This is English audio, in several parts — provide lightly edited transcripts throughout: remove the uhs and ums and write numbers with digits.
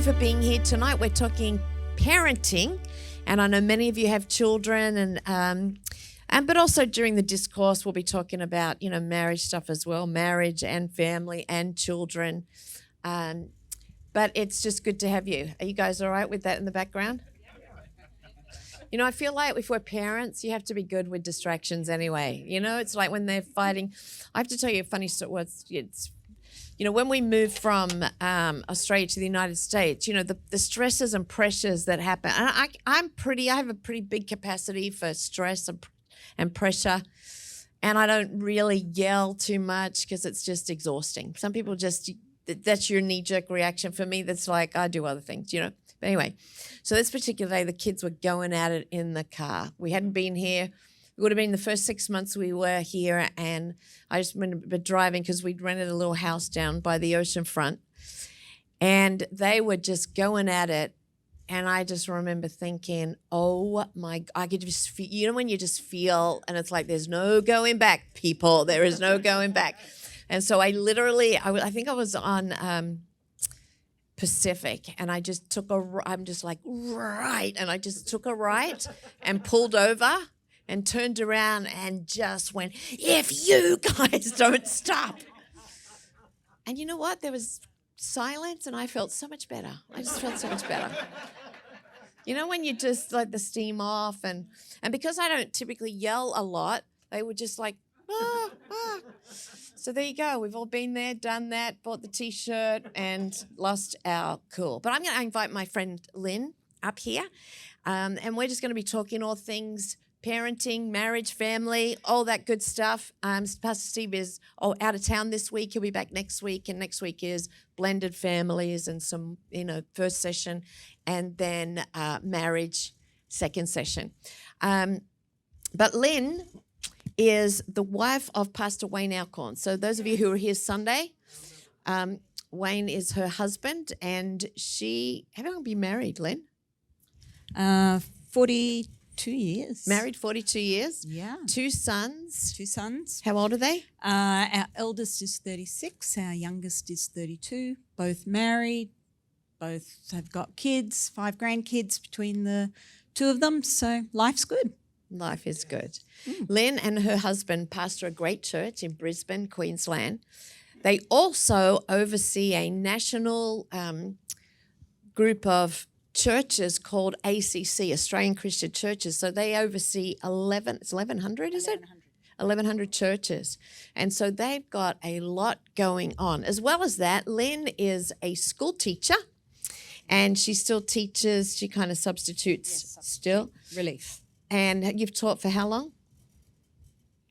you for being here tonight. We're talking parenting, and I know many of you have children, and but also during the discourse we'll be talking about marriage stuff as well, marriage and family and children. But it's just good to have you. Are you guys all right with that in the background? I feel like if we're parents, you have to be good with distractions anyway. It's like when they're fighting. I have to tell you a funny story. It's when we moved from Australia to the United States, the stresses and pressures that happen. And I have a pretty big capacity for stress and pressure. And I don't really yell too much because it's just exhausting. Some people that's your knee-jerk reaction. For me, that's like I do other things, But anyway, so this particular day, the kids were going at it in the car. We hadn't been here. It would have been the first 6 months we were here, and I just remember driving because we'd rented a little house down by the ocean front, and they were just going at it, and I just remember thinking, oh my, I could just feel, when you just feel, and it's like there's no going back, people. There is no going back. And so I think I was on Pacific, and I just took I'm just like, right, and I just took a right and pulled over and turned around and just went, if you guys don't stop. And you know what? There was silence, and I felt so much better. I just felt so much better. When you just let the steam off, and because I don't typically yell a lot, they were just like, ah. So there you go. We've all been there, done that, bought the T-shirt, and lost our cool. But I'm going to invite my friend Lynn up here, and we're just going to be talking all things parenting, marriage, family, all that good stuff. Pastor Steve is out of town this week. He'll be back next week, and next week is blended families and some, first session, and then marriage, second session. But Lynn is the wife of Pastor Wayne Alcorn. So those of you who were here Sunday, Wayne is her husband, and how long have you been married, Lynn? 42 years. Married 42 years? Yeah. Two sons. How old are they? Our eldest is 36, our youngest is 32, both married, both have got kids, 5 grandkids between the two of them, so life's good. Life is good. Lynn and her husband pastor a great church in Brisbane, Queensland. They also oversee a national group of churches called ACC, Australian Christian Churches. So they oversee 1,100, is it? 1,100 churches. And so they've got a lot going on. As well as that, Lynn is a school teacher, and she still teaches. She kind of substitutes still. Relief. And you've taught for how long?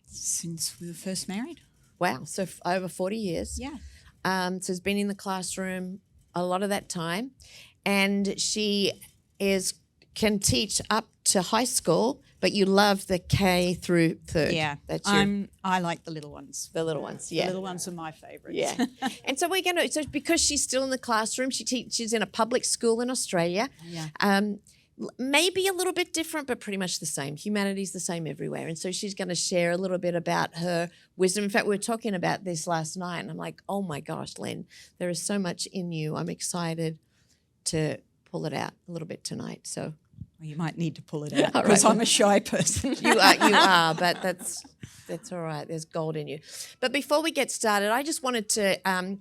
Since we were first married. Wow, so over 40 years. Yeah. So has been in the classroom a lot of that time. And she can teach up to high school, but you love the K through third. Yeah, I like the little ones. The little ones, yeah. The little ones are my favourites. Yeah. And so so because she's still in the classroom, she teaches in a public school in Australia. Yeah. Maybe a little bit different, but pretty much the same. Humanity's the same everywhere. And so she's going to share a little bit about her wisdom. In fact, we were talking about this last night, and I'm like, oh my gosh, Lynn, there is so much in you. I'm excited to pull it out a little bit tonight. So well, you might need to pull it out because I'm a shy person. You are, but that's all right. There's gold in you. But before we get started, I just wanted to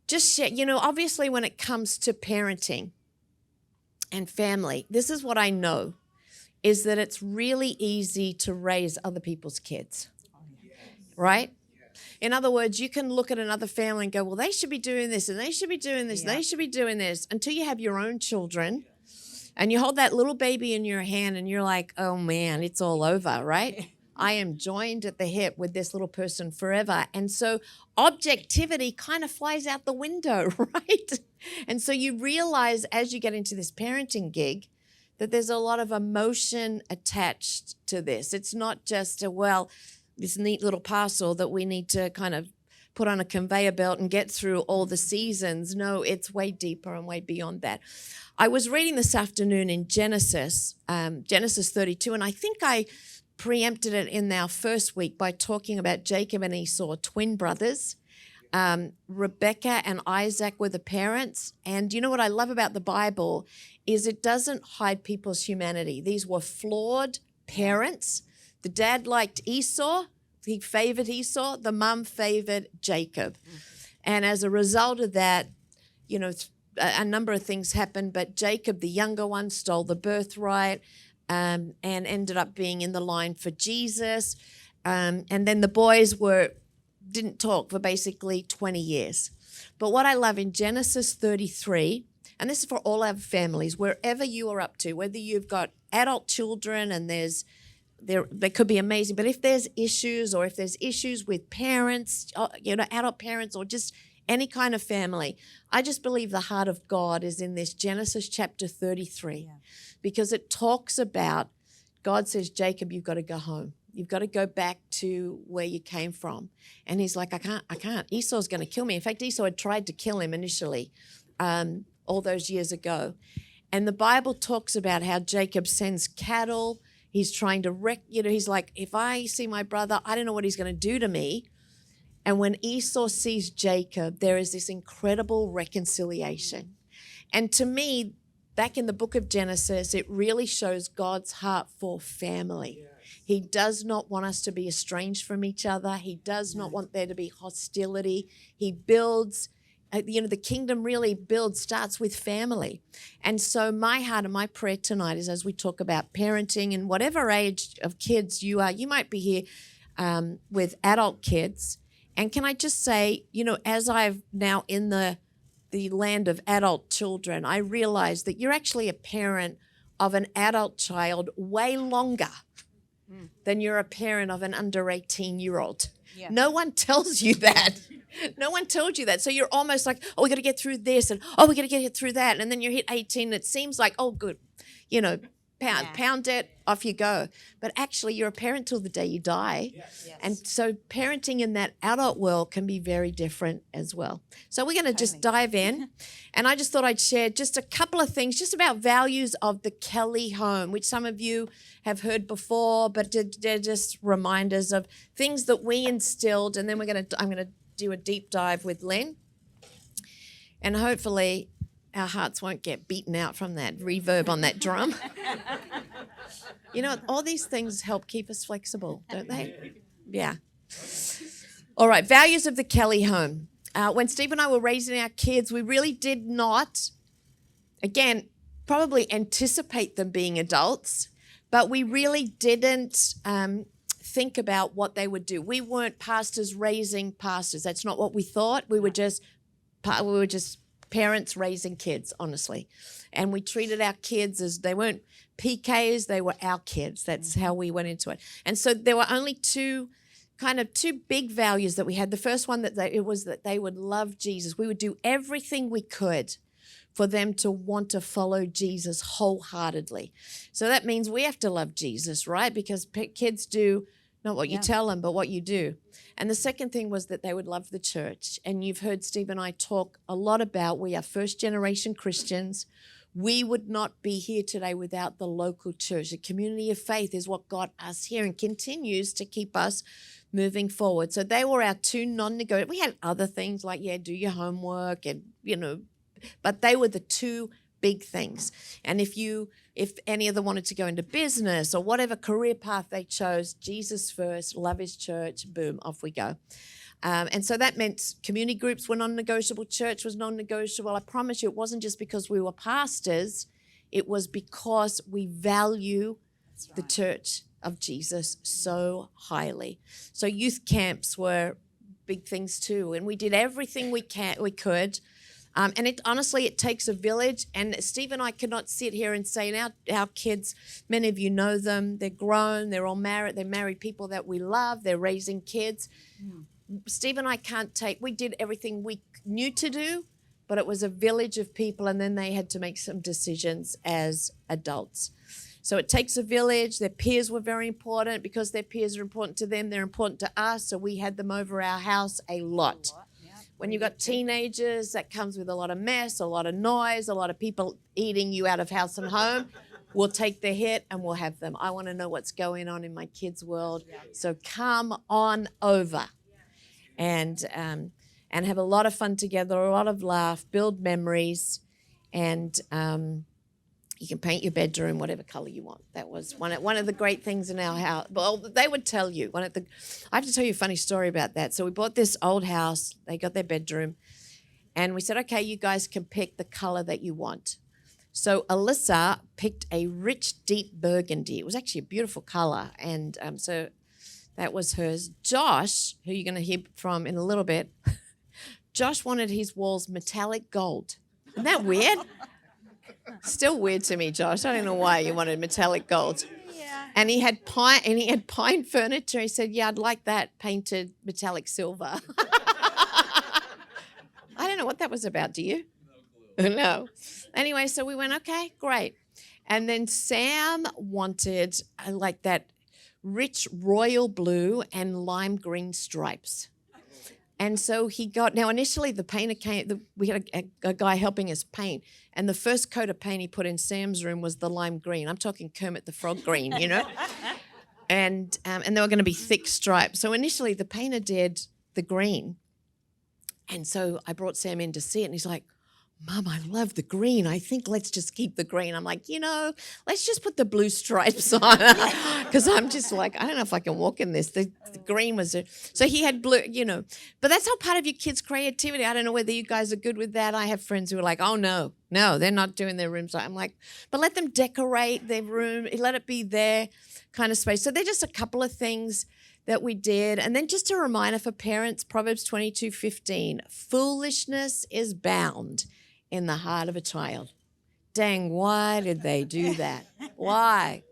just share, obviously when it comes to parenting and family, this is what I know, is that it's really easy to raise other people's kids, right? In other words, you can look at another family and go, well, they should be doing this, and they should be doing this, and they should be doing this, until you have your own children, and you hold that little baby in your hand, and you're like, oh, man, it's all over, right? I am joined at the hip with this little person forever. And so objectivity kind of flies out the window, right? And so you realize as you get into this parenting gig that there's a lot of emotion attached to this. It's not just this neat little parcel that we need to kind of put on a conveyor belt and get through all the seasons. No, it's way deeper and way beyond that. I was reading this afternoon in Genesis 32, and I think I preempted it in our first week by talking about Jacob and Esau, twin brothers. Rebecca and Isaac were the parents. And you know what I love about the Bible is it doesn't hide people's humanity. These were flawed parents. The dad liked Esau. He favored Esau. The mom favored Jacob. And as a result of that, you know, a number of things happened. But Jacob, the younger one, stole the birthright and ended up being in the line for Jesus. And then the boys didn't talk for basically 20 years. But what I love in Genesis 33, and this is for all our families, wherever you are up to, whether you've got adult children and they could be amazing, but if there's issues or if there's issues with parents, adult parents or just any kind of family, I just believe the heart of God is in this Genesis chapter 33 because it talks about, God says, Jacob, you've got to go home. You've got to go back to where you came from. And he's like, I can't. Esau's going to kill me. In fact, Esau had tried to kill him initially all those years ago. And the Bible talks about how Jacob sends cattle. He's trying to he's like, if I see my brother, I don't know what he's going to do to me. And when Esau sees Jacob, there is this incredible reconciliation. And to me, back in the book of Genesis, it really shows God's heart for family. He does not want us to be estranged from each other. He does not want there to be hostility. He builds, the kingdom really starts with family. And so my heart and my prayer tonight is as we talk about parenting and whatever age of kids you are, you might be here with adult kids. And can I just say, as I've now in the land of adult children, I realize that you're actually a parent of an adult child way longer than you're a parent of an under 18-year-old. Yeah. No one tells you that. No one told you that. So you're almost like, we got to get through this and, we got to get through that. And then you hit 18 and it seems like, good, pound it, off you go. But actually you're a parent till the day you die. Yes. And so parenting in that adult world can be very different as well. So we're going to just dive in. And I just thought I'd share just a couple of things just about values of the Kelly home, which some of you have heard before, but they're just reminders of things that we instilled. And then I'm going to do a deep dive with Len. And hopefully our hearts won't get beaten out from that reverb on that drum. All these things help keep us flexible, don't they? Yeah. All right, values of the Kelly home. When Steve and I were raising our kids, we really did not, again, probably anticipate them being adults, but we really didn't think about what they would do. We weren't pastors raising pastors. That's not what we thought. We were just parents raising kids, honestly. And we treated our kids as they weren't PKs, they were our kids. That's how we went into it. And so there were only two big values that we had. The first one that they would love Jesus. We would do everything we could for them to want to follow Jesus wholeheartedly. So that means we have to love Jesus, right? Because kids do not what you tell them, but what you do. And the second thing was that they would love the church. And you've heard Steve and I talk a lot about we are first-generation Christians. We would not be here today without the local church. The community of faith is what got us here and continues to keep us moving forward. So they were our two non-negotiable. We had other things like, do your homework and, but they were the two big things. And if any of them wanted to go into business or whatever career path they chose, Jesus first, love his church, boom, off we go. And so that meant community groups were non-negotiable, church was non-negotiable. I promise you, it wasn't just because we were pastors, it was because we value the church of Jesus so highly. So youth camps were big things too, and we did everything we could. And it takes a village. And Steve and I cannot sit here and say, and our kids, many of you know them, they're grown, they're all married, they're married people that we love, they're raising kids. Steve and I we did everything we knew to do, but it was a village of people, and then they had to make some decisions as adults. So it takes a village. Their peers were very important. Because their peers are important to them, they're important to us. So we had them over our house a lot. When you've got teenagers, that comes with a lot of mess, a lot of noise, a lot of people eating you out of house and home. We'll take the hit and we'll have them. I want to know what's going on in my kids' world. So come on over. And and have a lot of fun together, a lot of laugh, build memories, and you can paint your bedroom whatever color you want. That was one of the great things in our house. Well, they would tell you. I have to tell you a funny story about that. So we bought this old house. They got their bedroom, and we said, okay, you guys can pick the color that you want. So Alyssa picked a rich, deep burgundy. It was actually a beautiful color, and so that was hers. Josh, who you're going to hear from in a little bit, Josh wanted his walls metallic gold. Isn't that weird? Still weird to me, Josh. I don't know why you wanted metallic gold. Yeah. And he had pine furniture. He said, "Yeah, I'd like that painted metallic silver." I don't know what that was about. Do you? No. Anyway, so we went, okay, great. And then Sam wanted like that rich royal blue and lime green stripes. And so he got, now initially the painter came, we had a guy helping us paint, and the first coat of paint he put in Sam's room was the lime green. I'm talking Kermit the Frog green, you know? And they were going to be thick stripes. So initially the painter did the green. And so I brought Sam in to see it, and he's like, "Mum, I love the green. I think let's just keep the green." I'm like, let's just put the blue stripes on. Because I'm just like, I don't know if I can walk in this. The green was, so he had blue, But that's all part of your kids' creativity. I don't know whether you guys are good with that. I have friends who are like, oh, no, they're not doing their rooms. I'm like, but let them decorate their room. Let it be their kind of space. So they're just a couple of things that we did. And then just a reminder for parents, Proverbs 22:15, foolishness is bound in the heart of a child. Dang, why did they do that? Why?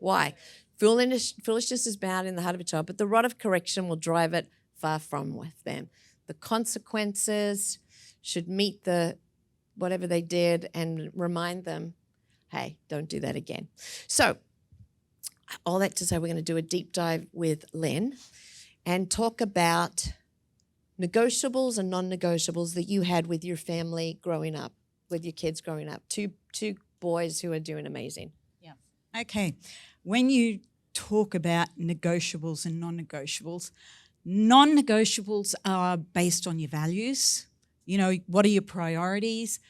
Foolishness is bound in the heart of a child, but the rod of correction will drive it far from with them. The consequences should meet the whatever they did and remind them, hey, don't do that again. So all that to say, we're going to do a deep dive with Len and talk about negotiables and non-negotiables that you had with your family growing up, with your kids growing up. Two boys who are doing amazing. Yeah. Okay. When you talk about negotiables and non-negotiables are based on your values. What are your priorities,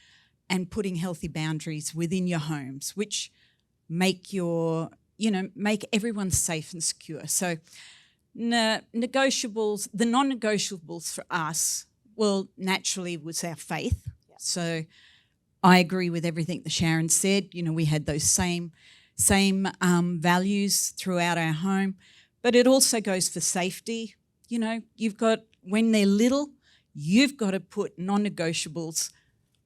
and putting healthy boundaries within your homes, which make make everyone safe and secure. So the non-negotiables for us, well, naturally was our faith. Yeah. So I agree with everything that Sharon said. We had those same values throughout our home, but it also goes for safety. You've got, when they're little, you've got to put non-negotiables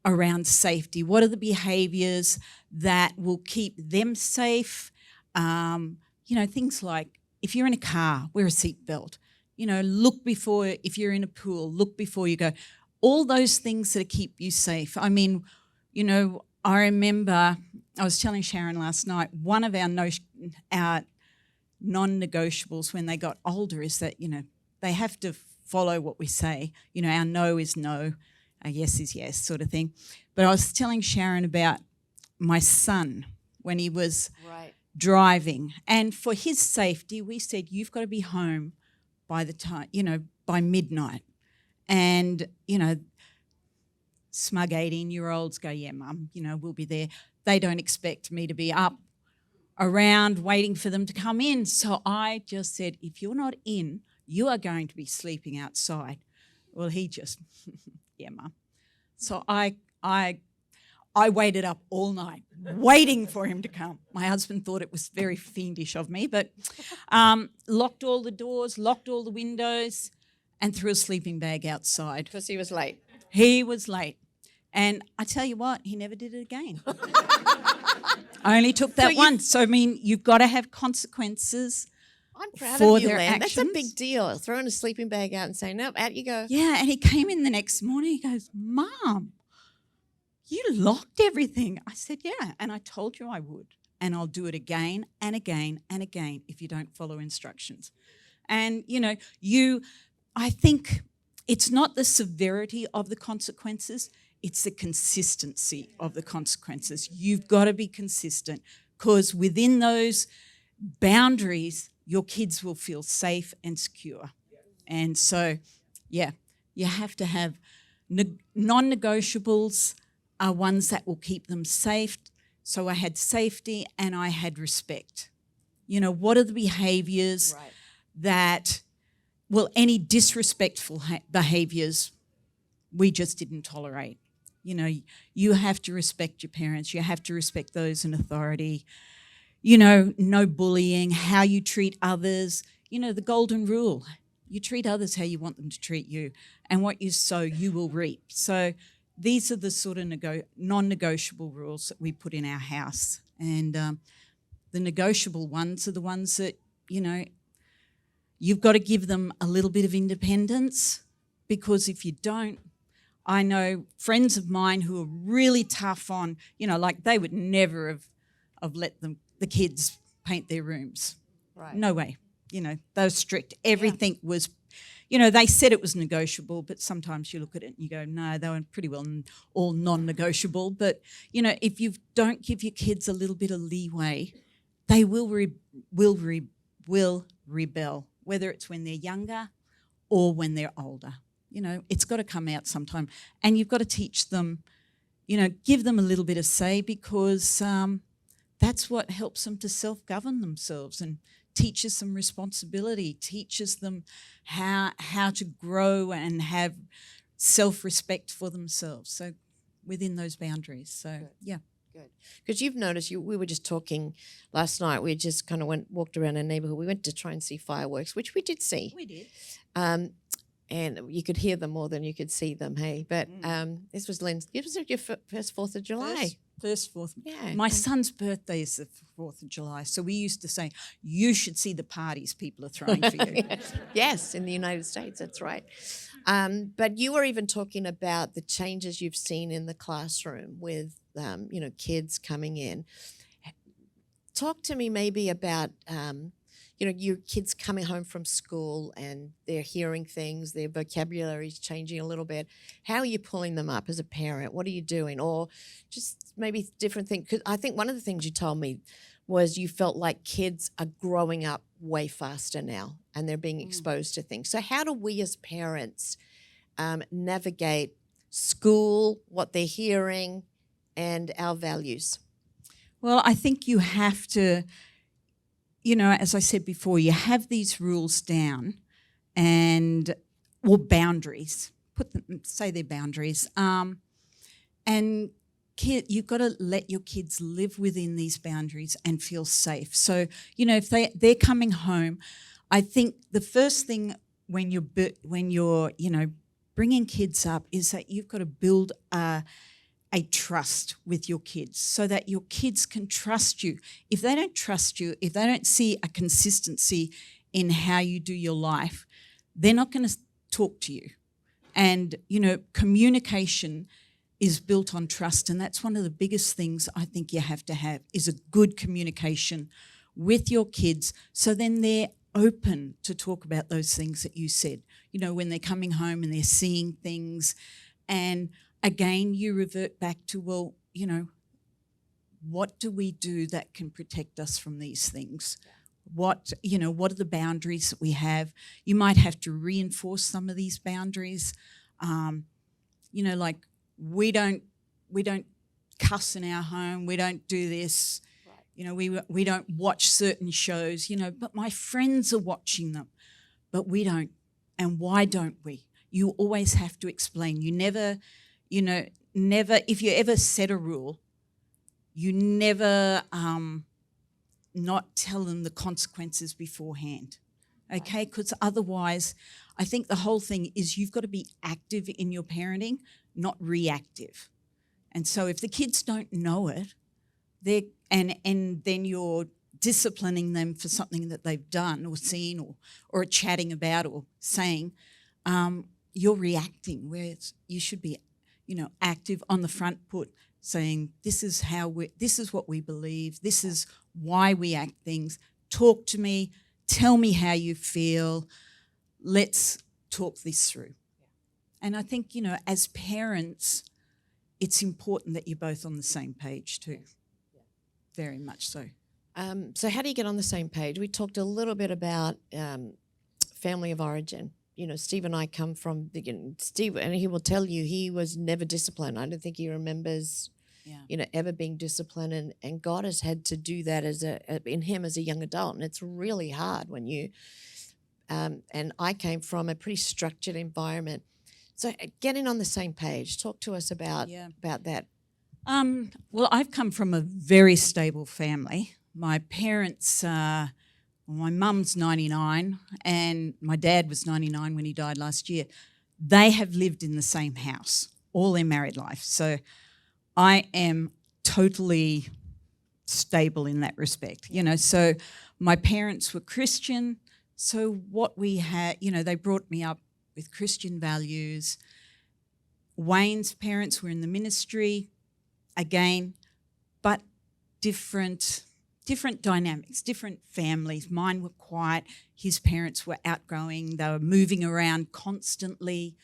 around safety. What are the behaviours that will keep them safe? Things like, if you're in a car, wear a seatbelt. Look before, if you're in a pool, look before you go. All those things that keep you safe. I mean, I remember, I was telling Sharon last night, one of our non-negotiables when they got older is that, they have to follow what we say. Our no is no, our yes is yes, sort of thing. But I was telling Sharon about my son when he was driving. And for his safety, we said, you've got to be home by the time, by midnight. And, smug 18-year-olds go, yeah, Mum, we'll be there. They don't expect me to be up around waiting for them to come in. So I just said, if you're not in, you are going to be sleeping outside. Well, he just, yeah, Mum. So I waited up all night waiting for him to come. My husband thought it was very fiendish of me, but locked all the doors, locked all the windows, and threw a sleeping bag outside. Because he was late. He was late. And I tell you what, he never did it again. I only took that once. So, I mean, you've got to have consequences. I'm proud for of you, their Len. actions. That's a big deal. Throwing a sleeping bag out and saying, nope, out you go. Yeah, and he came in the next morning. He goes, Mom, you locked everything. I said, yeah, and I told you I would. And I'll do it again and again and again if you don't follow instructions. And, I think it's not the severity of the consequences, it's the consistency of the consequences. You've got to be consistent because within those boundaries, your kids will feel safe and secure. And so, yeah, you have to have Non-negotiables are ones that will keep them safe. So I had safety and I had respect. You know, what are the behaviours that, well, any disrespectful behaviours we just didn't tolerate. You know, you have to respect your parents. You have to respect those in authority. You know, no bullying, how you treat others. You know, the golden rule. You treat others how you want them to treat you. And what you sow, you will reap. So these are the sort of non-negotiable rules that we put in our house. And the negotiable ones are the ones that, you know, you've got to give them a little bit of independence, because if you don't, I know friends of mine who are really tough on, you know, like they would never have let the kids paint their rooms. Right. No way. You know, they were strict. Everything was, you know, they said it was negotiable, but sometimes you look at it and you go, no, they were pretty well all non-negotiable. But, you know, if you don't give your kids a little bit of leeway, they will rebel, whether it's when they're younger or when they're older. You know, it's got to come out sometime. And you've got to teach them, you know, give them a little bit of say, because that's what helps them to self-govern themselves and teaches them responsibility, teaches them how to grow and have self-respect for themselves. So within those boundaries. So, yeah. Good. Because you've noticed, we were just talking last night, we just kind of walked around our neighbourhood. We went to try and see fireworks, which we did see. We did. And you could hear them more than you could see them, hey? But this was Lynn's, it was your first 4th of July. First 4th. Yeah. My son's birthday is the 4th of July. So we used to say, you should see the parties people are throwing for you. Yes, in the United States, that's right. But you were even talking about the changes you've seen in the classroom with, you know, kids coming in. Talk to me maybe about, you know, your kids coming home from school and they're hearing things, their vocabulary is changing a little bit. How are you pulling them up as a parent? What are you doing? Or just maybe different things. Because I think one of the things you told me was you felt like kids are growing up way faster now and they're being exposed to things. So how do we as parents navigate school, what they're hearing, and our values? Well, I think you have to, you know, as I said before, you have these rules down or boundaries. Say they're boundaries. And you've got to let your kids live within these boundaries and feel safe. So, you know, if they're coming home, I think the first thing when you're, you know, bringing kids up is that you've got to build a trust with your kids so that your kids can trust you. If they don't trust you, if they don't see a consistency in how you do your life, they're not going to talk to you. And, you know, communication is built on trust, and that's one of the biggest things I think you have to have is a good communication with your kids, so then they're open to talk about those things that you said. You know, when they're coming home and they're seeing things, and again, you revert back to, well, you know, what do we do that can protect us from these things? What are the boundaries that we have? You might have to reinforce some of these boundaries. You know, like we don't cuss in our home. We don't do this. Right. You know, we don't watch certain shows, you know, but my friends are watching them, but we don't. And why don't we? You always have to explain. You never, if you ever set a rule, you never not tell them the consequences beforehand, okay? Because otherwise, I think the whole thing is you've got to be active in your parenting, not reactive. And so if the kids don't know it, and then you're disciplining them for something that they've done or seen or chatting about or saying, you're reacting, where you should be, you know, active on the front foot, saying this is what we believe, this is why we act things. Talk to me, tell me how you feel. Let's talk this through. And I think, you know, as parents, it's important that you're both on the same page too. Yeah. Very much so. So how do you get on the same page? We talked a little bit about family of origin. Steve and I come from Steve, and he will tell you he was never disciplined. I don't think he remembers, ever being disciplined, and God has had to do that in him as a young adult, and it's really hard when you. And I came from a pretty structured environment, so getting on the same page. Talk to us about that. Well, I've come from a very stable family. My parents. My mum's 99 and my dad was 99 when he died last year. They have lived in the same house all their married life. So I am totally stable in that respect, So my parents were Christian. So what we had, they brought me up with Christian values. Wayne's parents were in the ministry, again, but different dynamics, different families. Mine were quiet. His parents were outgoing. They were moving around constantly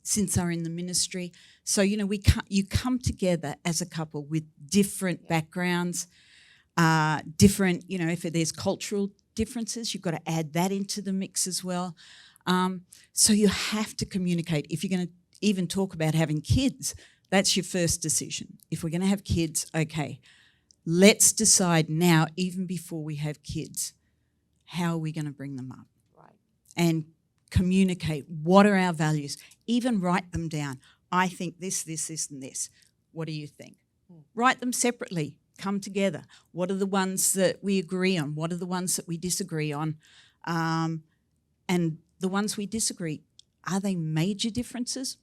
since they were in the ministry. So, you come together as a couple with different backgrounds, different, if there's cultural differences, you've got to add that into the mix as well. So you have to communicate. If you're going to even talk about having kids, that's your first decision. If we're going to have kids, okay, let's decide now, even before we have kids, how are we going to bring them up? Right. And communicate what are our values. Even write them down. I think this, and this. What do you think? Write them separately. Come together. What are the ones that we agree on? What are the ones that we disagree on? And the ones we disagree, are they major differences?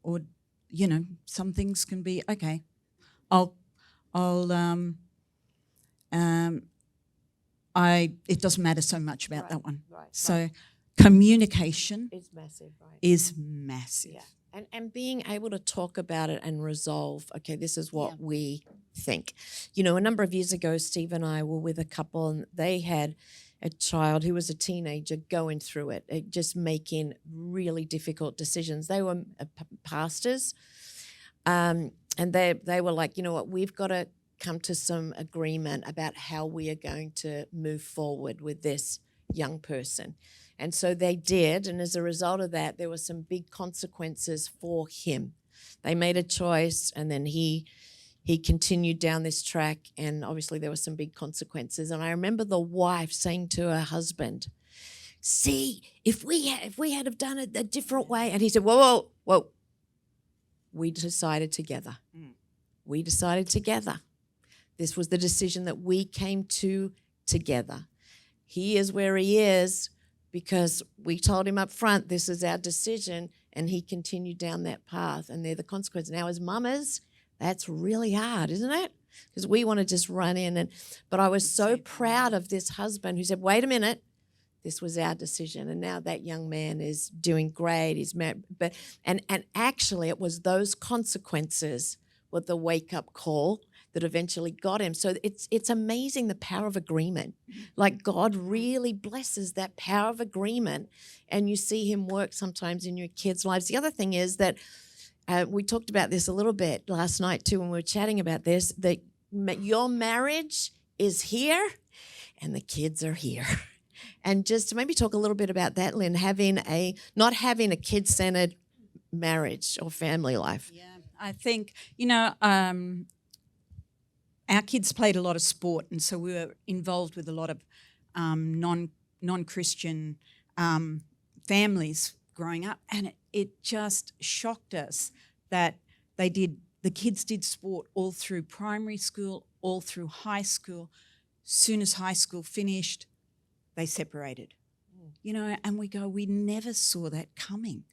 Or, some things can be, okay, it doesn't matter so much about that one. Right. So communication is massive, right? Is massive. Yeah. And being able to talk about it and resolve, okay, this is what we think. A number of years ago, Steve and I were with a couple, and they had a child who was a teenager going through it, just making really difficult decisions. They were pastors, and they were like, you know what, we've got to come to some agreement about how we are going to move forward with this young person. And so they did, and as a result of that, there were some big consequences for him. They made a choice, and then he continued down this track, and obviously there were some big consequences. And I remember the wife saying to her husband, "See, if we had have done it a different way," and he said, "Whoa, we decided together. We decided together. This was the decision that we came to together. He is where he is because we told him up front, this is our decision," and he continued down that path, and they're the consequences. Now, as mamas, that's really hard, isn't it? Because we want to just run in. But I was so proud of this husband who said, wait a minute, this was our decision. And now that young man is doing great. He's married. And actually, it was those consequences with the wake-up call that eventually got him. So it's amazing the power of agreement. Like God really blesses that power of agreement, and you see him work sometimes in your kids' lives. The other thing is that we talked about this a little bit last night too when we were chatting about this, that your marriage is here and the kids are here. And just to maybe talk a little bit about that, Lynn, not having a kid-centered marriage or family life. Yeah, I think, our kids played a lot of sport, and so we were involved with a lot of non-Christian families growing up, and it just shocked us that the kids did sport all through primary school, all through high school. Soon as high school finished, they separated. And we never saw that coming,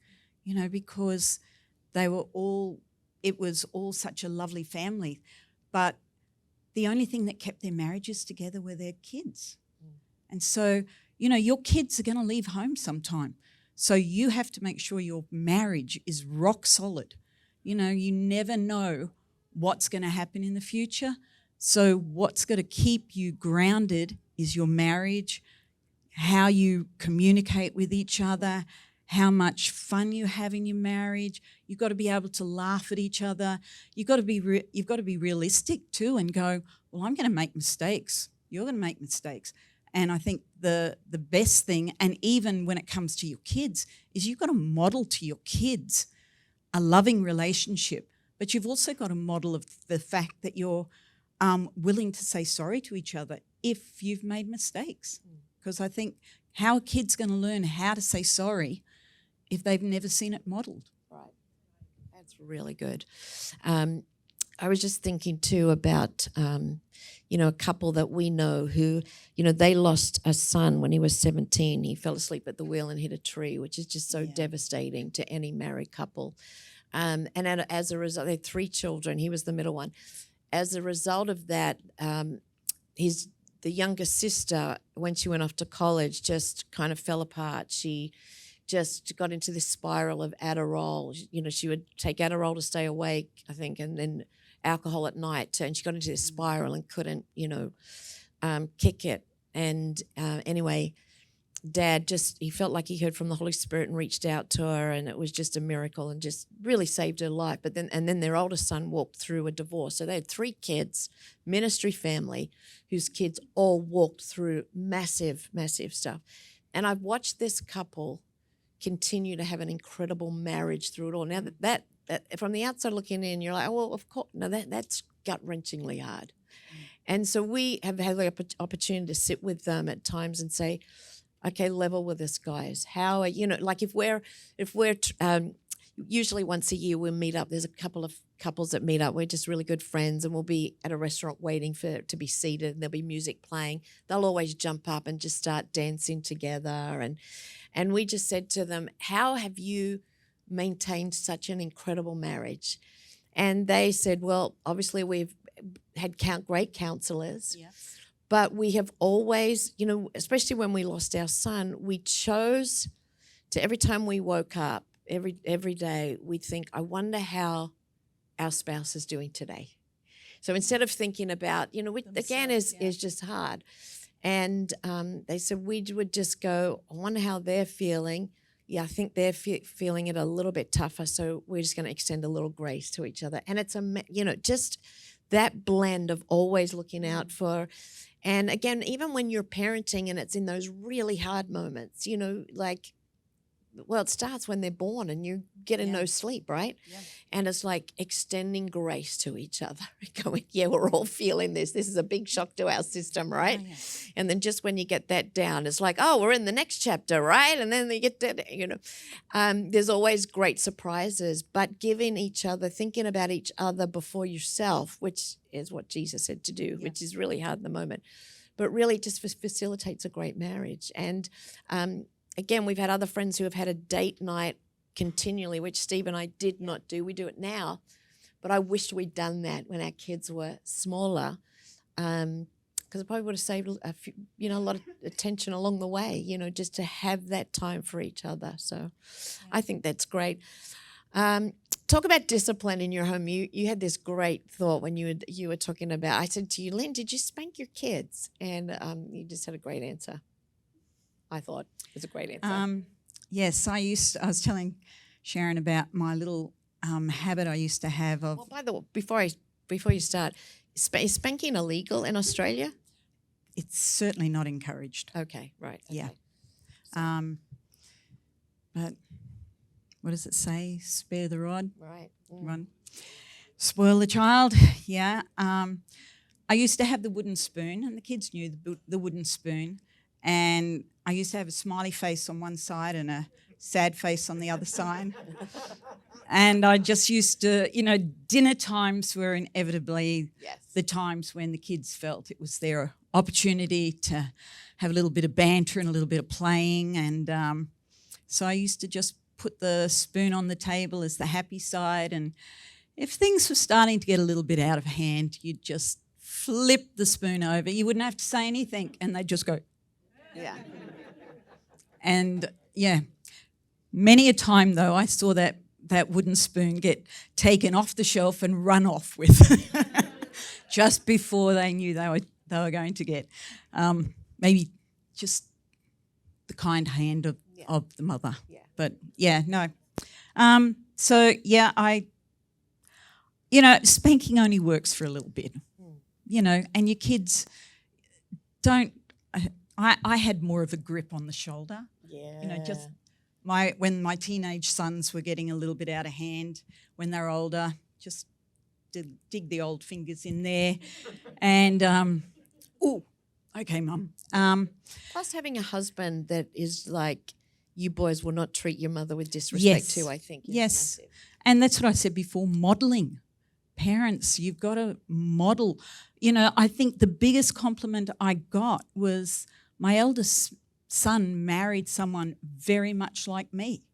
because it was all such a lovely family, but the only thing that kept their marriages together were their kids. And so, your kids are going to leave home sometime. So you have to make sure your marriage is rock solid. You never know what's going to happen in the future. So what's going to keep you grounded is your marriage, how you communicate with each other, how much fun you have in your marriage. You've got to be able to laugh at each other. You've got to be realistic too and go, well, I'm going to make mistakes. You're going to make mistakes. And I think the best thing, and even when it comes to your kids, is you've got to model to your kids a loving relationship, but you've also got a model of the fact that you're willing to say sorry to each other if you've made mistakes. Because I think how are kids going to learn how to say sorry if they've never seen it modelled? Right. That's really good. I was just thinking too about, a couple that we know who, they lost a son when he was 17. He fell asleep at the wheel and hit a tree, which is just so devastating to any married couple. As a result, they had 3 children. He was the middle one. As a result of that, the younger sister, when she went off to college, just kind of fell apart. She just got into this spiral of Adderall. She would take Adderall to stay awake, I think, and then alcohol at night. And she got into this spiral and couldn't, kick it. And anyway, Dad he felt like he heard from the Holy Spirit and reached out to her, and it was just a miracle and just really saved her life. But then their oldest son walked through a divorce. So they had 3 kids, ministry family, whose kids all walked through massive, massive stuff. And I've watched this couple continue to have an incredible marriage through it all. Now that from the outside looking in, you're like, oh, well, of course, no, that's gut-wrenchingly hard. And so we have had the opportunity to sit with them at times and say, okay, level with us, guys. How are, like if we're usually once a year we'll meet up. There's a couple of couples that meet up. We're just really good friends, and we'll be at a restaurant waiting for it to be seated, and there'll be music playing. They'll always jump up and just start dancing together. And we just said to them, how have you maintained such an incredible marriage? And they said, well, obviously we've had great counselors. Yeah. But we have always, especially when we lost our son, we chose to, every time we woke up, every day, we'd think, I wonder how our spouse is doing today. So instead of thinking about, is just hard. And they said we would just go, I wonder how they're feeling. Yeah, I think they're feeling it a little bit tougher, so we're just going to extend a little grace to each other. And it's, just that blend of always looking out for. And again, even when you're parenting and it's in those really hard moments, it starts when they're born and you're getting no sleep, right? Yeah. And it's like extending grace to each other, going, yeah, we're all feeling this. This is a big shock to our system, right? Oh, yeah. And then just when you get that down, it's like, oh, we're in the next chapter, right? And then you get that, there's always great surprises, but giving each other, thinking about each other before yourself, which is what Jesus said to do, which is really hard in the moment, but really just facilitates a great marriage. And, again, we've had other friends who have had a date night continually, which Steve and I did not do. We do it now, but I wished we'd done that when our kids were smaller, because it probably would have saved a lot of attention along the way, just to have that time for each other. So I think that's great. Talk about discipline in your home. You had this great thought when you were talking about, I said to you, Lynn, did you spank your kids? And you just had a great answer. I thought it was a great answer. Yes, I was telling Sharon about my little habit I used to have of. Well, by the way, before you start, is spanking illegal in Australia? It's certainly not encouraged. Okay, right. Okay. Yeah. But what does it say? Spare the rod. Right. Run. Spoil the child. Yeah. I used to have the wooden spoon, and the kids knew the wooden spoon. And I used to have a smiley face on one side and a sad face on the other side. And I just used to, dinner times were inevitably the times when the kids felt it was their opportunity to have a little bit of banter and a little bit of playing. And so I used to just put the spoon on the table as the happy side. And if things were starting to get a little bit out of hand, you'd just flip the spoon over. You wouldn't have to say anything, and they'd just go, yeah. And, many a time, though, I saw that wooden spoon get taken off the shelf and run off with just before they knew they were going to get maybe just the kind hand of the mother. Yeah. But, no. Spanking only works for a little bit, and your kids don't I had more of a grip on the shoulder. Yeah. Just when my teenage sons were getting a little bit out of hand, when they're older, just dig the old fingers in there, and okay, Mum. Plus, having a husband that is like, you boys will not treat your mother with disrespect Yes. too, I think. Is Yes, massive. and that's what I said before. Modelling, parents, you've got to model. I think the biggest compliment I got was my eldest son married someone very much like me,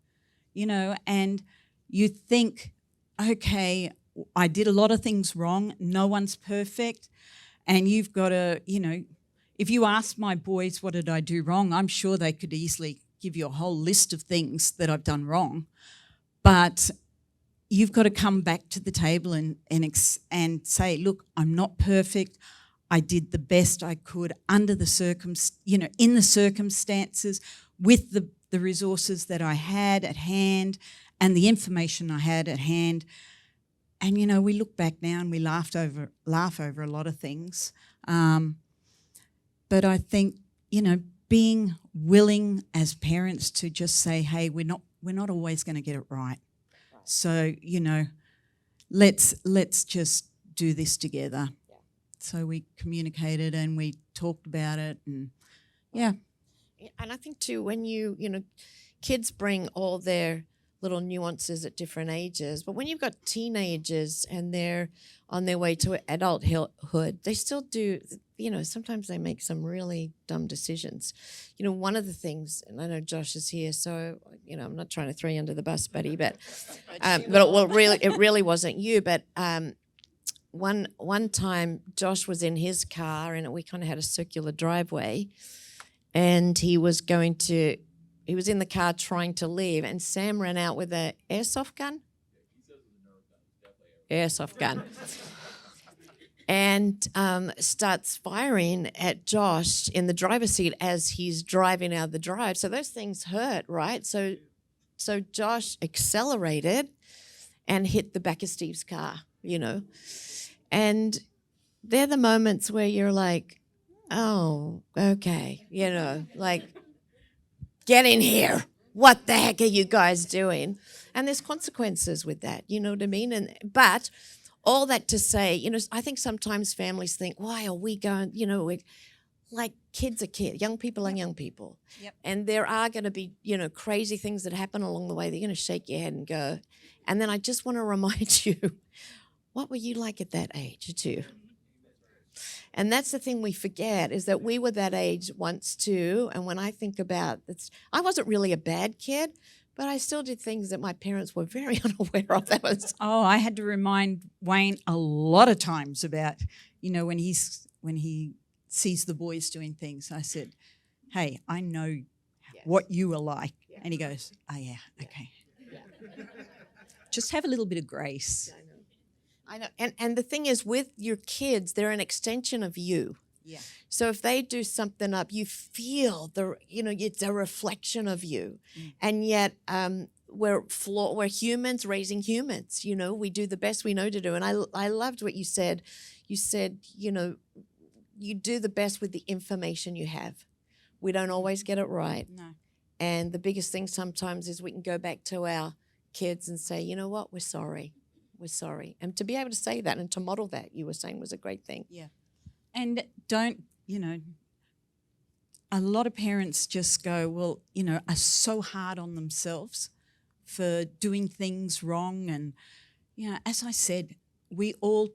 and you think, okay, I did a lot of things wrong. No one's perfect. And you've got to, if you ask my boys, what did I do wrong? I'm sure they could easily give you a whole list of things that I've done wrong. But you've got to come back to the table and say, look, I'm not perfect. I did the best I could under the in the circumstances, with the resources that I had at hand and the information I had at hand. And we look back now and we laugh over a lot of things. But I think being willing as parents to just say, hey, we're not always going to get it right. So let's just do this together. Yeah. So we communicated and we talked about it, and yeah. And I think too, when kids bring all their little nuances at different ages, but when you've got teenagers and they're on their way to adulthood, they still do, sometimes they make some really dumb decisions. One of the things, and I know Josh is here, so, I'm not trying to throw you under the bus, buddy, but it really wasn't you, but one time Josh was in his car and we kind of had a circular driveway, and he was in the car trying to leave, and Sam ran out with an airsoft gun. Airsoft gun. And starts firing at Josh in the driver's seat as he's driving out of the drive. So those things hurt, right? So Josh accelerated and hit the back of Steve's car, And they're the moments where you're like, oh, okay, like, get in here. What the heck are you guys doing? And there's consequences with that, you know what I mean? But all that to say, I think sometimes families think, why are we going, like kids are kids, young people are young people. Yep. And there are going to be, crazy things that happen along the way. They're going to shake your head and go. And then I just want to remind you, what were you like at that age too? And that's the thing we forget, is that we were that age once too. And when I think about it, I wasn't really a bad kid, but I still did things that my parents were very unaware of. I had to remind Wayne a lot of times about, when he sees the boys doing things. I said, hey, I know what you were like. Yeah. And he goes, oh, yeah, okay. Yeah. Just have a little bit of grace. I know. And the thing is, with your kids, they're an extension of you. Yeah. So if they do something up, you feel it's a reflection of you. Mm. And yet we're humans raising humans. We do the best we know to do. And I loved what you said. You said, you do the best with the information you have. We don't always get it right. No. And the biggest thing sometimes is we can go back to our kids and say, you know what, we're sorry. We're sorry. And to be able to say that and to model that, you were saying, was a great thing. Yeah. And don't, a lot of parents just go, well, are so hard on themselves for doing things wrong. And, as I said, we all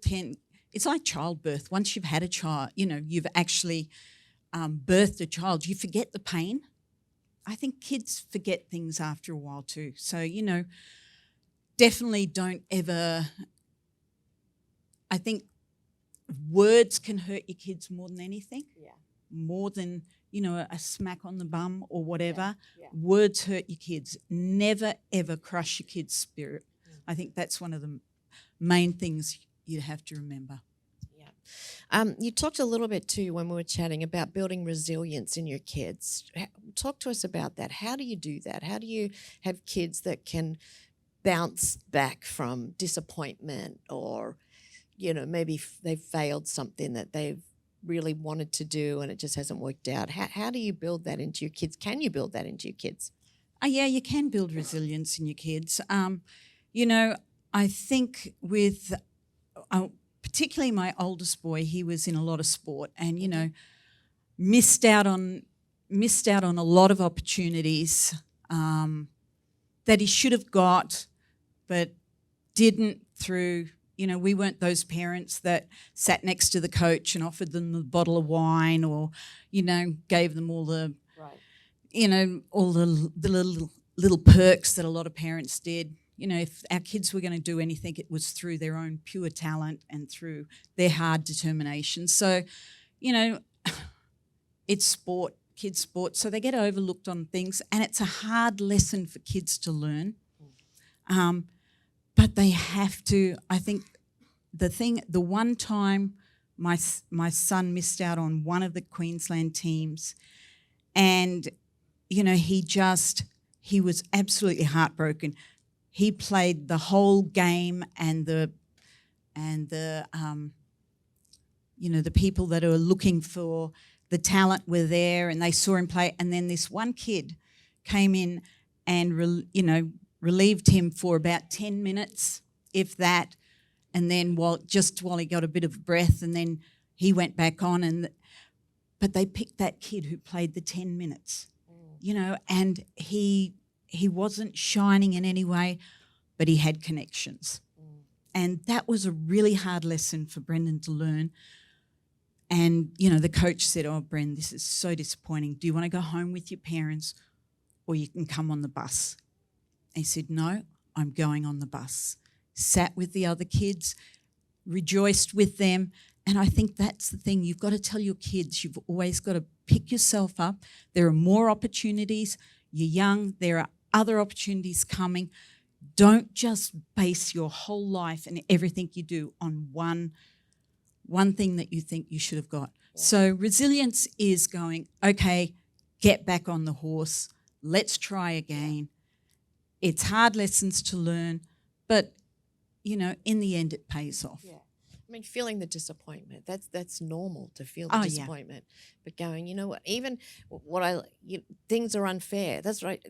it's like childbirth. Once you've had a child, you've actually birthed a child, you forget the pain. I think kids forget things after a while too. So, definitely don't ever, I think words can hurt your kids more than anything. Yeah. More than, a smack on the bum or whatever. Yeah. Words hurt your kids. Never, ever crush your kids' spirit. I think that's one of the main things you have to remember. Yeah. You talked a little bit too when we were chatting about building resilience in your kids. Talk to us about that. How do you do that? How do you have kids that can bounce back from disappointment, or maybe they've failed something that they've really wanted to do and it just hasn't worked out. How do you build that into your kids? Can you build that into your kids? Yeah, you can build resilience in your kids. You know, I think with particularly my oldest boy, he was in a lot of sport and, you know, missed out on a lot of opportunities that he should have got, but didn't through, you know, we weren't those parents that sat next to the coach and offered them a bottle of wine or, you know, gave them all the, Right. you know, all the little perks that a lot of parents did. You know, if our kids were going to do anything, it was through their own pure talent and through their hard determination. So, you know, it's sport, kids' sport, so they get overlooked on things, and it's a hard lesson for kids to learn. But they have to. I think the one time my son missed out on one of the Queensland teams, and you know he was absolutely heartbroken. He played the whole game, and the you know, the people that are looking for the talent were there, and they saw him play. And then this one kid came in and relieved him for about 10 minutes, if that. And then while he got a bit of breath, and then he went back on. But they picked that kid who played the 10 minutes, you know, and he wasn't shining in any way, but he had connections. And that was a really hard lesson for Brendan to learn. And, you know, the coach said, "Oh, Bren, this is so disappointing. Do you want to go home with your parents or you can come on the bus?" And he said, "No, I'm going on the bus." Sat with the other kids, rejoiced with them. And I think that's the thing. You've got to tell your kids, you've always got to pick yourself up. There are more opportunities. You're young. There are other opportunities coming. Don't just base your whole life and everything you do on one thing that you think you should have got. Yeah. So resilience is going, okay, get back on the horse. Let's try again. It's hard lessons to learn, but, you know, in the end it pays off. Yeah. I mean, feeling the disappointment, that's normal to feel the disappointment. Yeah. But going, you know what, even things are unfair. That's right.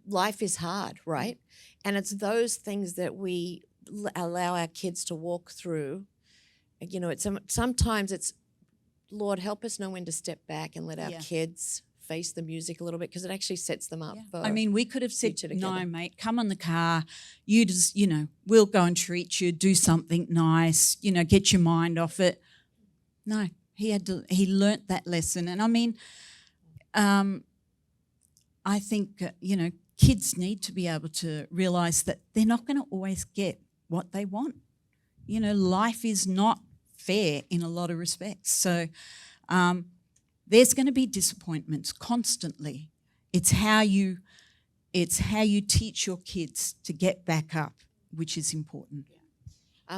Life is hard, right? And it's those things that we allow our kids to walk through. You know, sometimes it's, Lord, help us know when to step back and let our kids face the music a little bit, because it actually sets them up for. I mean, we could have said, "No, mate, come on the car. You just, you know, we'll go and treat you, do something nice, you know, get your mind off it." No, he learnt that lesson. And I mean, I think, you know, kids need to be able to realise that they're not going to always get what they want. You know, life is not fair in a lot of respects. So there's going to be disappointments constantly. It's how you teach your kids to get back up, which is important.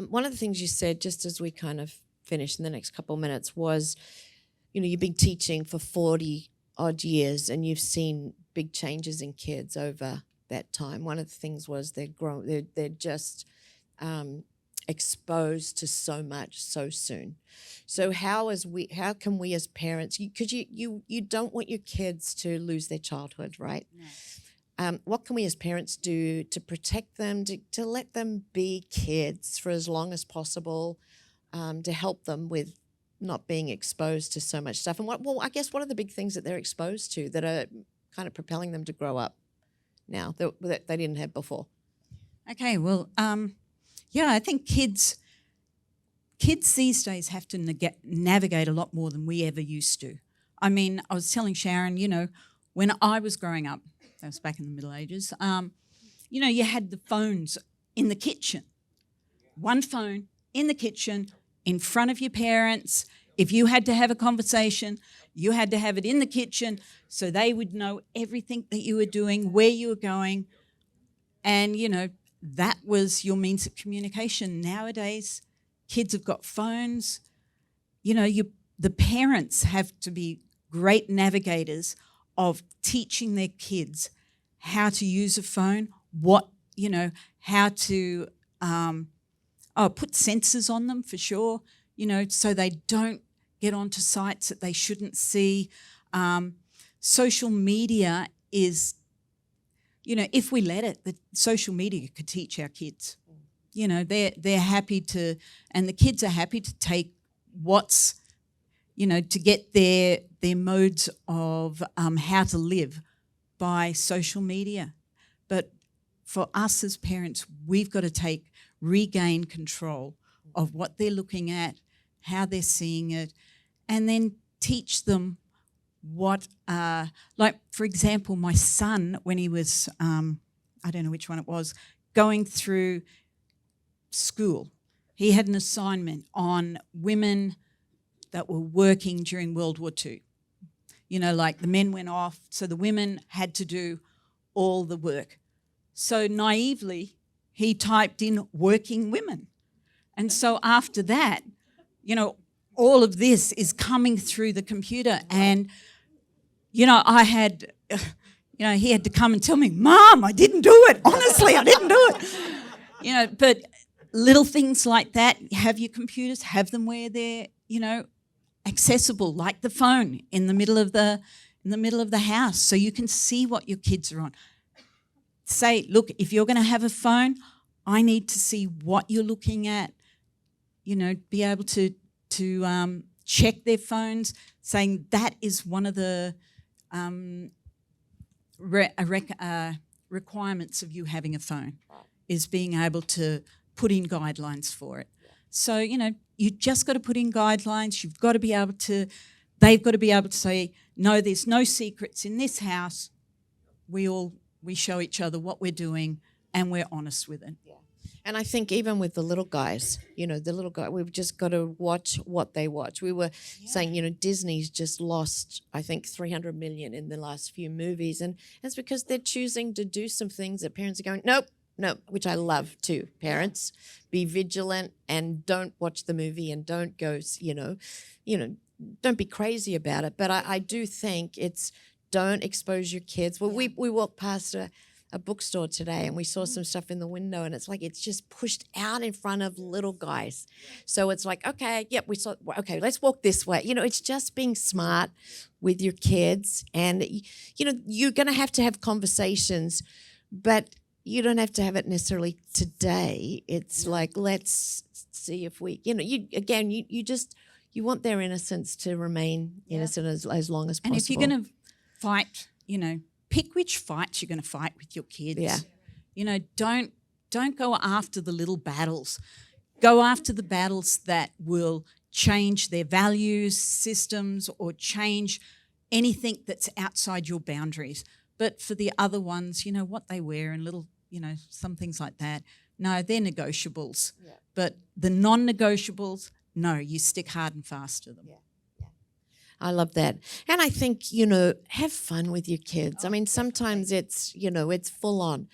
One of the things you said, just as we kind of finish in the next couple of minutes, was, you know, you've been teaching for 40 odd years and you've seen big changes in kids over that time. One of the things was they're just exposed to so much so soon. So how can we as parents, because you don't want your kids to lose their childhood, right? No. What can we as parents do to protect them, to let them be kids for as long as possible, to help them with not being exposed to so much stuff? And what are the big things that they're exposed to that are kind of propelling them to grow up now that they didn't have before? Okay, well, I think kids these days have to navigate a lot more than we ever used to. I mean, I was telling Sharon, you know, when I was growing up, that was back in the Middle Ages, you know, you had the phones in the kitchen. One phone in the kitchen, in front of your parents. If you had to have a conversation, you had to have it in the kitchen so they would know everything that you were doing, where you were going. And, you know, that was your means of communication. Nowadays, kids have got phones. You know, the parents have to be great navigators of teaching their kids how to use a phone, how to put sensors on them for sure, you know, so they don't get onto sites that they shouldn't see. Social media is, if we let it, the social media could teach our kids. They're happy to, and the kids are happy to take what's, to get their modes of how to live by social media. But for us as parents, we've got to regain control of what they're looking at, how they're seeing it, and then teach them what, like, for example, my son, when he was, I don't know which one it was, going through school, he had an assignment on women that were working during World War II. Like the men went off, so the women had to do all the work. So naively, he typed in working women. And so after that, all of this is coming through the computer. And, I had, he had to come and tell me, Mom, I didn't do it. Honestly, I didn't do it. But little things like that, have your computers, have them where they're, accessible, like the phone in the middle of the house, so you can see what your kids are on. Say, look, if you're going to have a phone, I need to see what you're looking at. Be able to check their phones, saying that is one of the requirements of you having a phone, is being able to put in guidelines for it. So, you just got to put in guidelines. You've got to be able to, they've got to be able to say, no, there's no secrets in this house. We show each other what we're doing and we're honest with it. Yeah. And I think even with the little guys, we've just got to watch what they watch. We were saying, Disney's just lost, I think, 300 million in the last few movies. And it's because they're choosing to do some things that parents are going, nope, which I love too. Parents, be vigilant and don't watch the movie and don't go, don't be crazy about it. But I do think it's, don't expose your kids. Well, we walked past a bookstore today and we saw some stuff in the window and it's like it's just pushed out in front of little guys. So it's like, okay, yep, let's walk this way. It's just being smart with your kids. And, you're going to have conversations, but you don't have to have it necessarily today. It's like, let's see if we, you want their innocence to remain innocent as long as possible. And if you're going to fight, pick which fights you're going to fight with your kids. Yeah. Don't go after the little battles. Go after the battles that will change their values, systems, or change anything that's outside your boundaries. But for the other ones, what they wear and little, some things like that, no, they're negotiables. Yeah. But the non-negotiables, no, you stick hard and fast to them. Yeah. I love that. And I think, have fun with your kids. I mean, sometimes it's, it's full on.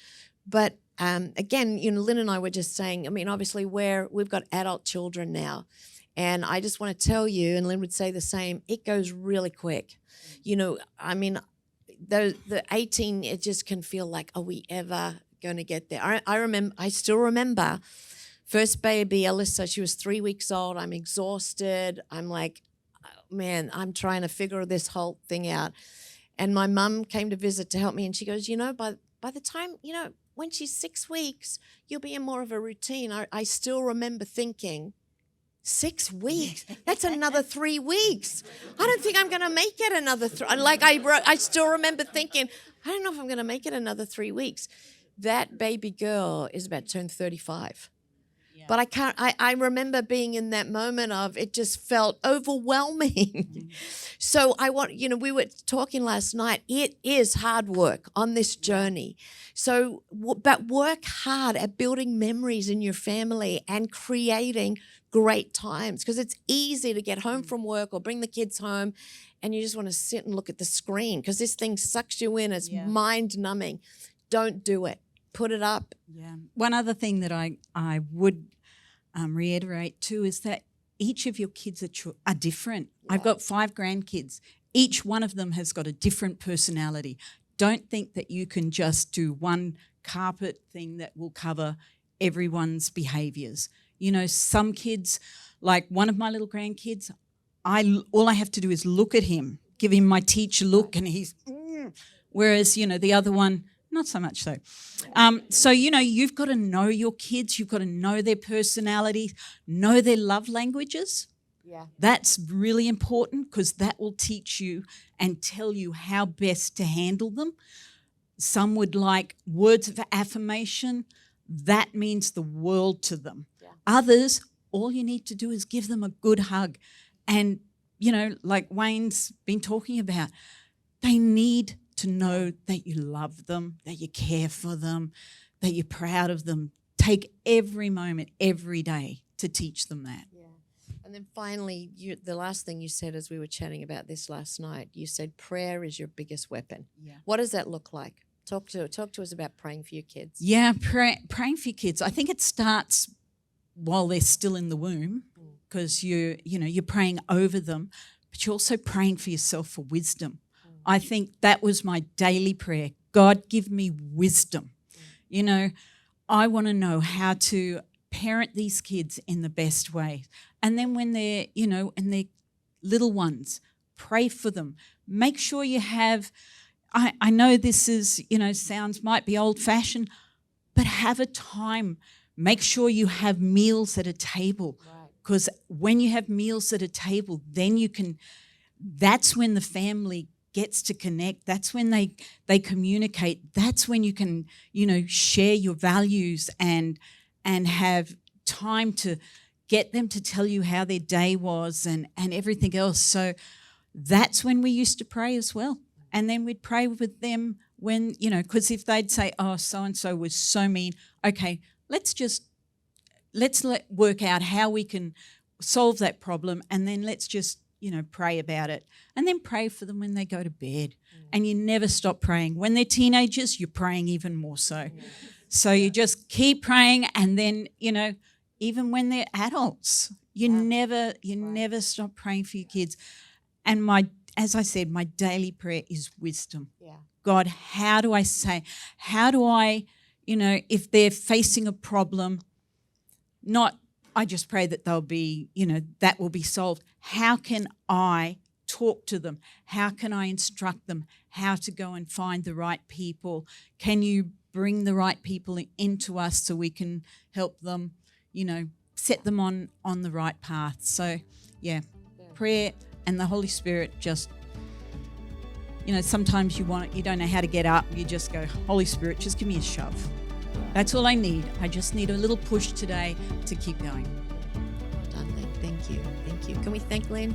But again, Lynn and I were just saying, I mean, obviously we've got adult children now. And I just want to tell you, and Lynn would say the same, it goes really quick. I mean, the 18, it just can feel like, are we ever going to get there? I still remember first baby, Alyssa, she was 3 weeks old. I'm exhausted. I'm like, man, I'm trying to figure this whole thing out. And my mum came to visit to help me, and she goes, by the time, when she's 6 weeks, you'll be in more of a routine. I still remember thinking, 6 weeks? That's another 3 weeks. I don't think I'm going to make it another I still remember thinking, I don't know if I'm going to make it another 3 weeks. That baby girl is about to turn 35. But I remember being in that moment of it just felt overwhelming. So we were talking last night, it is hard work on this journey. So, but work hard at building memories in your family and creating great times, because it's easy to get home from work or bring the kids home and you just want to sit and look at the screen because this thing sucks you in. It's mind numbing. Don't do it. Put it up. Yeah. One other thing that I would reiterate too is that each of your kids are different. Yeah. I've got 5 grandkids. Each one of them has got a different personality. Don't think that you can just do one carpet thing that will cover everyone's behaviours. Some kids, like one of my little grandkids, all I have to do is look at him, give him my teacher look, and he's, whereas, the other one, not so much so. So, you've got to know your kids. You've got to know their personalities, know their love languages. Yeah. That's really important because that will teach you and tell you how best to handle them. Some would like words of affirmation. That means the world to them. Yeah. Others, all you need to do is give them a good hug. And, like Wayne's been talking about, they need to know that you love them, that you care for them, that you're proud of them. Take every moment, every day to teach them that. Yeah. And then finally, the last thing you said as we were chatting about this last night, you said prayer is your biggest weapon. Yeah. What does that look like? Talk to us about praying for your kids. Yeah, praying for your kids. I think it starts while they're still in the womb because you're praying over them, but you're also praying for yourself for wisdom. I think that was my daily prayer. God, give me wisdom. I want to know how to parent these kids in the best way. And then when they're, and they're little ones, pray for them. Make sure you have, I know this is, might be old-fashioned, but have a time. Make sure you have meals at a table. Because when you have meals at a table, then that's when the family gets to connect. That's when they communicate. That's when you can, share your values and have time to get them to tell you how their day was and everything else. So that's when we used to pray as well. And then we'd pray with them when, because if they'd say, oh, so-and-so was so mean, okay, let's work out how we can solve that problem, and then let's just, pray about it. And then pray for them when they go to bed. And you never stop praying. When they're teenagers, you're praying even more so. So you just keep praying, and then, even when they're adults, you never stop praying for your kids. And as I said, my daily prayer is wisdom. Yeah. God, how do I, if they're facing a problem, I just pray that they'll be, that will be solved. How can I talk to them? How can I instruct them how to go and find the right people? Can you bring the right people into us so we can help them, set them on the right path? So, prayer and the Holy Spirit just, sometimes you don't know how to get up. You just go, Holy Spirit, just give me a shove. That's all I need. I just need a little push today to keep going. Done. Thank you. Can we thank Lynn?